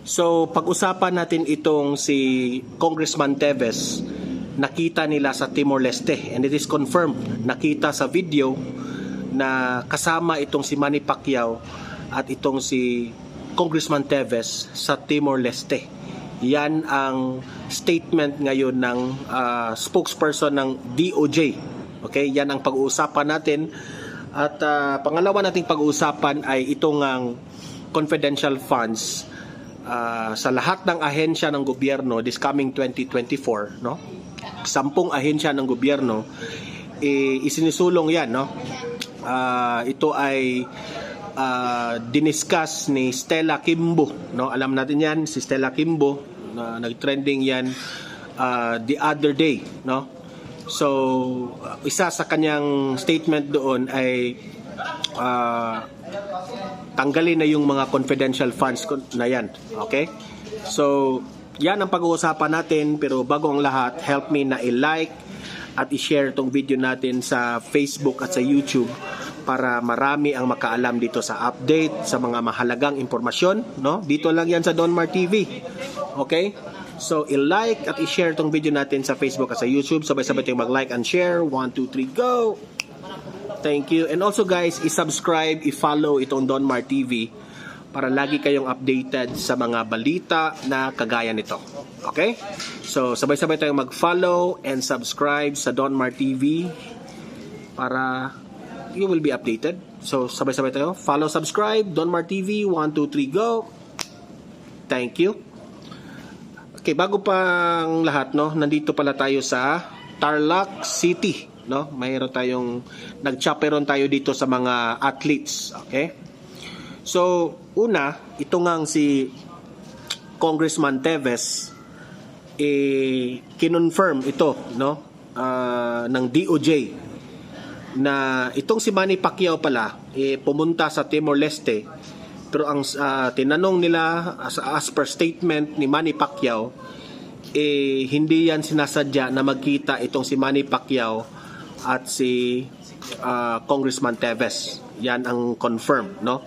So, pag-usapan natin itong si Congressman Teves, nakita nila sa Timor-Leste, and it is confirmed, nakita sa video na kasama itong si Manny Pacquiao at itong si Congressman Teves sa Timor-Leste. Yan ang statement ngayon ng spokesperson ng DOJ. Okay, yan ang pag-uusapan natin. At pangalawa nating pag-uusapan ay itong confidential funds sa lahat ng ahensya ng gobyerno this coming 2024, no? 10 ahensya ng gobyerno isinisulong yan, no? Ito ay diniscuss ni Stella Kimbo, no? Alam natin yan, si Stella Kimbo, nag-trending yan the other day, no? So isa sa kanyang statement doon ay tanggalin na yung mga confidential funds na yan. Okay? So, yan ang pag-uusapan natin. Pero bago ang lahat, help me na i-like at i-share tong video natin sa Facebook at sa YouTube para marami ang makaalam dito sa update, sa mga mahalagang impormasyon. No? Dito lang yan sa Don Mar TV. Okay? So, i-like at i-share tong video natin sa Facebook at sa YouTube. Sabay-sabay tayong mag-like and share. 1, 2, 3, go! Thank you. And also guys, i-subscribe, i-follow itong Don Mar TV para lagi kayong updated sa mga balita na kagaya nito. Okay? So, sabay-sabay tayong mag-follow and subscribe sa Don Mar TV para you will be updated. So, sabay-sabay tayo. Follow, subscribe, Don Mar TV. 1, 2, 3, go! Thank you. Okay, bago pang lahat, no, nandito pala tayo sa Tarlac City. No, mayroon tayong nag-chaperon tayo dito sa mga athletes, okay? So, una, ito ngang si Congressman Teves kinonfirm ito, no, ng DOJ na itong si Manny Pacquiao pala pumunta sa Timor-Leste, pero ang tinanong nila as per statement ni Manny Pacquiao hindi yan sinasadya na magkita itong si Manny Pacquiao at si Congressman Teves. Yan ang confirm, no?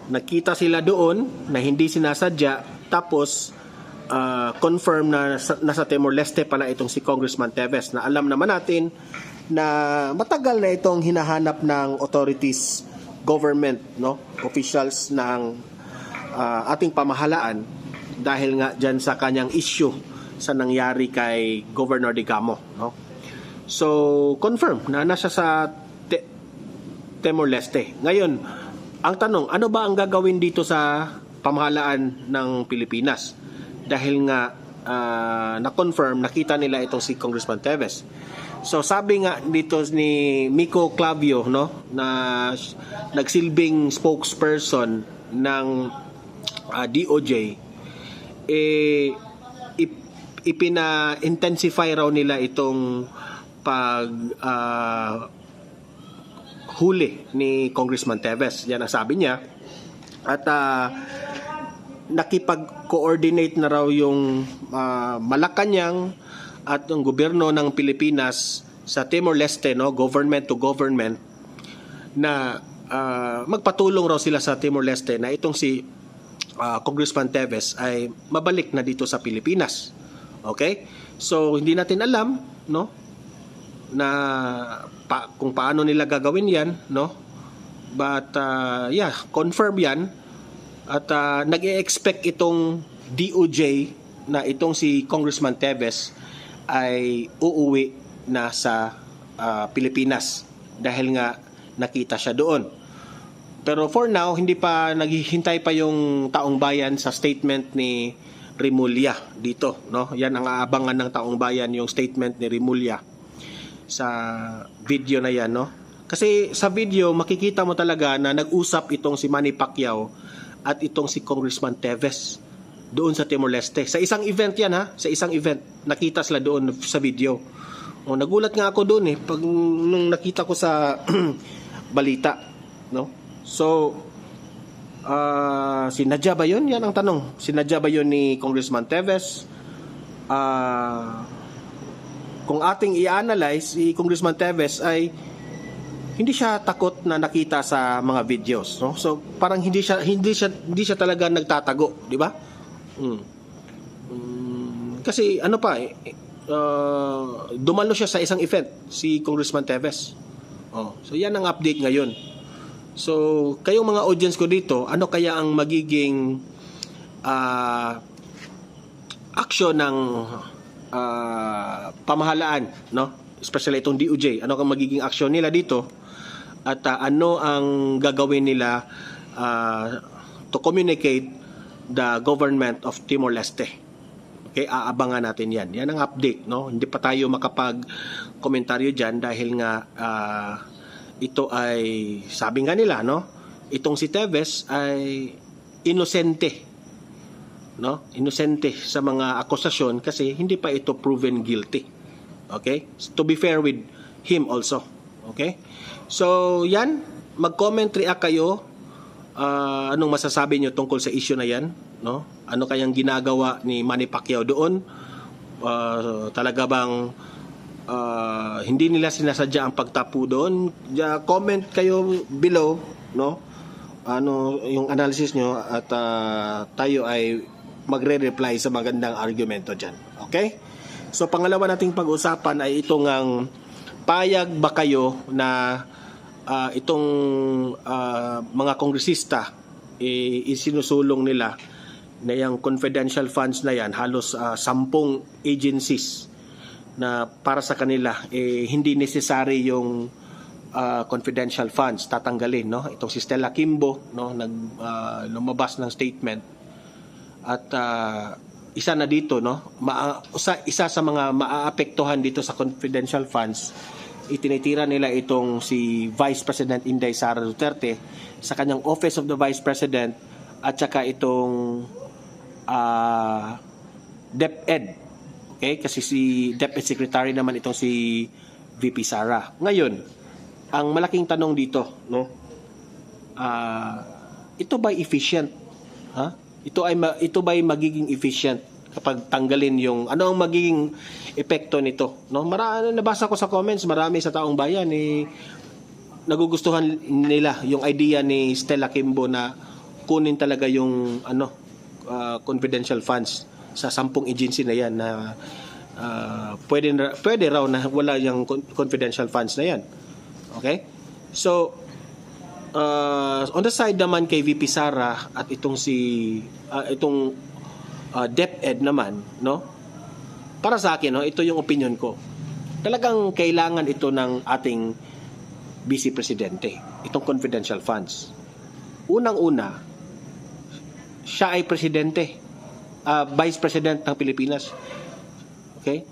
Nakita sila doon na hindi sinasadya, tapos confirm na nasa Timor-Leste pala itong si Congressman Teves, na alam naman natin na matagal na itong hinahanap ng authorities, government, no, officials ng ating pamahalaan dahil nga dyan sa kanyang issue sa nangyari kay Governor Digamo, no? So, confirm na nasa sa Timor-Leste. Ngayon, ang tanong, ano ba ang gagawin dito sa pamahalaan ng Pilipinas? Dahil nga na-confirm, nakita nila itong si Congressman Teves. So, sabi nga dito ni Miko Clavio, no, na nagsilbing spokesperson ng DOJ, ipina-intensify raw nila itong huli ni Congressman Teves. Yan ang sabi niya. At nakipag-coordinate na raw yung Malacanang at yung gobyerno ng Pilipinas sa Timor-Leste, no, government to government, na magpatulong raw sila sa Timor-Leste na itong si Congressman Teves ay mabalik na dito sa Pilipinas. Okay? So, hindi natin alam, no, na kung paano nila gagawin yan, no? But, yeah, confirm yan. At nag-e-expect itong DOJ na itong si Congressman Teves ay uuwi na sa Pilipinas dahil nga nakita siya doon. Pero for now, hindi pa, naghihintay pa yung taong bayan sa statement ni Remulla dito, no? Yan ang aabangan ng taong bayan, yung statement ni Remulla sa video na yan, no? Kasi sa video makikita mo talaga na nag-usap itong si Manny Pacquiao at itong si Congressman Teves doon sa Timor-Leste. Sa isang event yan, ha? Sa isang event nakita sila doon sa video. O, nagulat nga ako doon pag nung nakita ko sa balita, no? So sinadya ba yun? Yan ang tanong. Sinadya ba yun ni Congressman Teves? Kung ating i-analyze, si Congressman Teves ay hindi siya takot na nakita sa mga videos, no? So parang hindi siya talaga nagtatago, di ba? Kasi ano pa dumalo siya sa isang event si Congressman Teves. So yan ang update ngayon. So kayong mga audience ko dito, ano kaya ang magiging action ng pamahalaan, no? Especially itong DOJ. Ano ang magiging action nila dito? At ano ang gagawin nila to communicate the government of Timor-Leste. Okay, aabangan natin yan. Yan ang update, no? Hindi pa tayo makapag-komentaryo dyan dahil nga ito ay, sabi nga nila, no? Itong si Teves ay inosente, no? Inosente sa mga akusasyon kasi hindi pa ito proven guilty. Okay? To be fair with him also. Okay? So, yan. Mag-comment, react kayo. Anong masasabi nyo tungkol sa issue na yan? No? Ano kayang ginagawa ni Manny Pacquiao doon? Talaga bang hindi nila sinasadya ang pagtapo doon? Comment kayo below, no? Ano yung analysis nyo at tayo ay magre-reply sa magandang argumento dyan. Okay? So, pangalawa nating pag-usapan ay itong payag ba kayo na itong mga kongresista isinusulong nila na yung confidential funds na yan, halos 10 agencies na para sa kanila hindi necessary yung confidential funds tatanggalin, no? Itong si Stella Kimbo, no, lumabas ng statement at isa na dito, no, isa sa mga maaapektuhan dito sa confidential funds, itinitira nila itong si Vice President Inday Sara Duterte sa kanyang Office of the Vice President at saka itong DepEd. Okay? Kasi si DepEd Secretary naman itong si VP Sara. Ngayon, ang malaking tanong dito, no? Ito ba efficient? Ha? Ito ba magiging efficient kapag tanggalin yung ano ang magiging epekto nito, no? Nabasa ko sa comments, marami sa taong bayan nagugustuhan nila yung idea ni Stella Kimbo na kunin talaga yung confidential funds sa 10 agency na yan na pwede raw na wala yung confidential funds na yan. Okay? So on the side naman kay VP Sara at itong DepEd naman, no? Para sa akin, no, ito yung opinion ko. Talagang kailangan ito ng ating Vice Presidente, itong confidential funds. Unang-una, siya ay presidente, Vice President ng Pilipinas. Okay?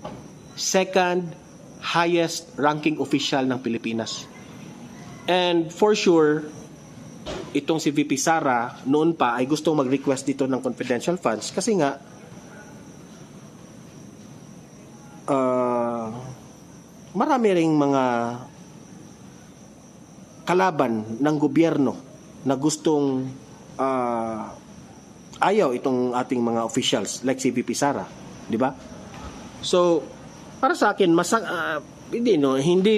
Second highest ranking official ng Pilipinas. And for sure, itong si VP Sara noon pa ay gustong mag-request dito ng confidential funds kasi nga marami ring mga kalaban ng gobyerno na gustong ayaw itong ating mga officials like si VP Sara, di ba? So para sa akin hindi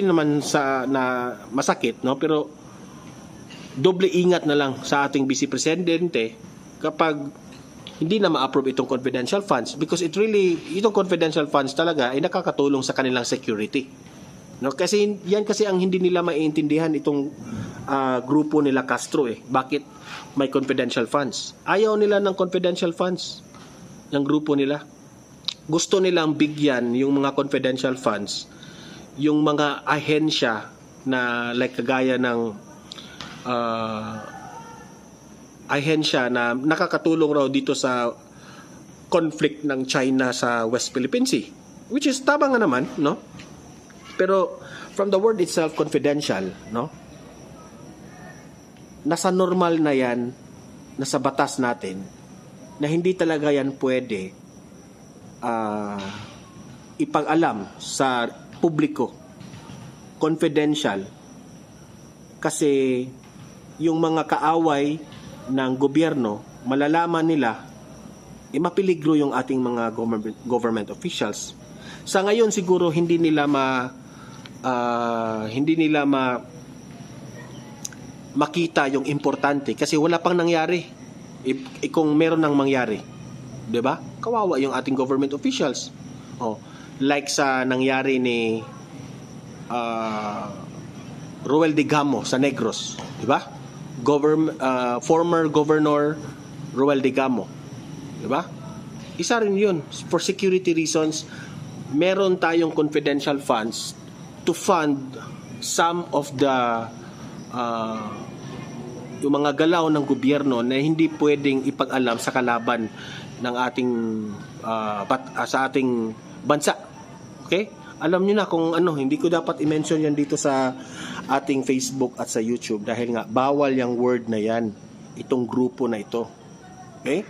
naman na masakit, no, pero doble ingat na lang sa ating Vice Presidente kapag hindi na ma-approve itong confidential funds because itong confidential funds talaga ay nakakatulong sa kanilang security. No, kasi yan ang hindi nila maiintindihan itong grupo nila Castro Bakit may confidential funds? Ayaw nila ng confidential funds ng grupo nila. Gusto nilang bigyan yung mga confidential funds yung mga ahensya na like kagaya ng ahensya na nakakatulong raw dito sa conflict ng China sa West Philippine Sea, which is tama nga naman, no? Pero from the word itself, confidential, no? Nasa normal na yan, nasa batas natin, na hindi talaga yan pwede ipag-alam sa publiko, confidential, kasi yung mga kaaway ng gobyerno, malalaman nila, mapiligro yung ating mga government officials. Sa ngayon siguro hindi nila makita yung importante kasi wala pang nangyari. Kung meron nang mangyari, 'di ba? Kawawa yung ating government officials. Like sa nangyari ni Roel Digamo sa Negros, 'di ba? Former Governor Roel Digamo, 'di ba? Isa rin 'yun. For security reasons, meron tayong confidential funds to fund some of the yung mga galaw ng gobyerno na hindi pwedeng ipag-alam sa kalaban ng ating sa ating bansa. Okay? Alam niyo na kung ano, hindi ko dapat i-mention yan dito sa ating Facebook at sa YouTube dahil nga bawal yung word na yan, itong grupo na ito. Okay?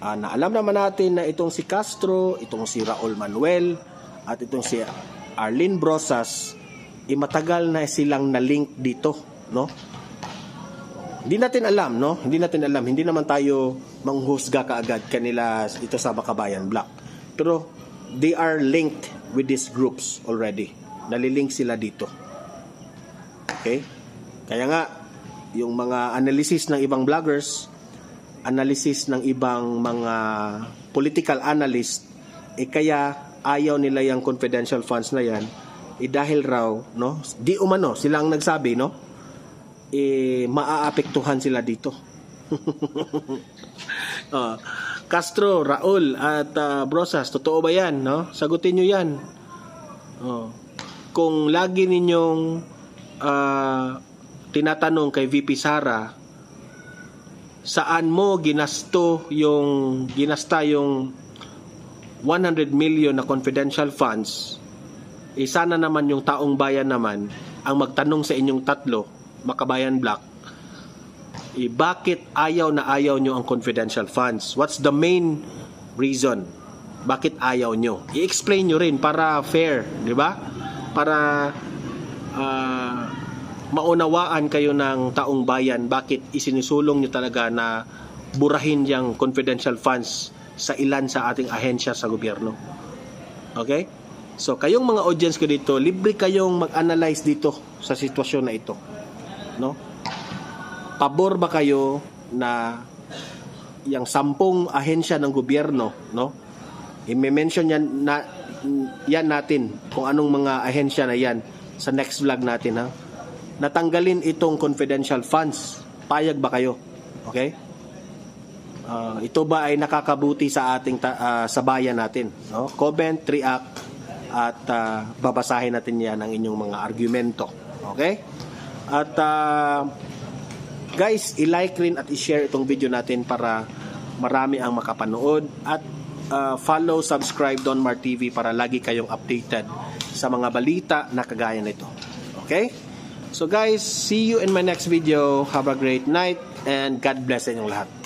Naalam naman natin na itong si Castro, itong si Raul Manuel at itong si Arlene Brosas, matagal na silang na-link dito, no? Hindi natin alam, no? Hindi natin alam. Hindi naman tayo manghusga kaagad kanila ito sa Bakabayan Black. Pero they are linked with these groups already. Nalilink sila dito. Okay? Kaya nga, yung mga analysis ng ibang vloggers, analysis ng ibang mga political analyst, kaya ayaw nila yung confidential funds na yan, dahil raw, no? Di umano, sila ang nagsabi, no? Maaapektuhan sila dito. Castro, Raul at Brosas, totoo ba yan, no? Sagutin nyo yan. Kung lagi ninyong tinatanong kay VP Sara, saan mo ginasta yung 100 million na confidential funds, sana naman yung taong bayan naman ang magtanong sa inyong tatlo, Makabayan Black, bakit ayaw nyo ang confidential funds? What's the main reason? Bakit ayaw nyo? I-explain nyo rin para fair, di ba? Para maunawaan kayo ng taong bayan bakit isinusulong nyo talaga na burahin yung confidential funds sa ilan sa ating ahensya sa gobyerno. Okay? So, kayong mga audience ko dito, libre kayong mag-analyze dito sa sitwasyon na ito. No? Pabor ba kayo na yung 10 ahensya ng gobyerno, no? I-mention yan natin kung anong mga ahensya na yan sa next vlog natin, ha? Natanggalin itong confidential funds. Payag ba kayo? Okay? Ito ba ay nakakabuti sa ating sa bayan natin, no? Comment, react at babasahin natin yan ang inyong mga argumento. Okay? At guys, i-like rin at i-share itong video natin para marami ang makapanood at follow, subscribe Don Mar TV para lagi kayong updated sa mga balita na kagaya nito. Okay? So guys, see you in my next video. Have a great night and God bless inyong lahat.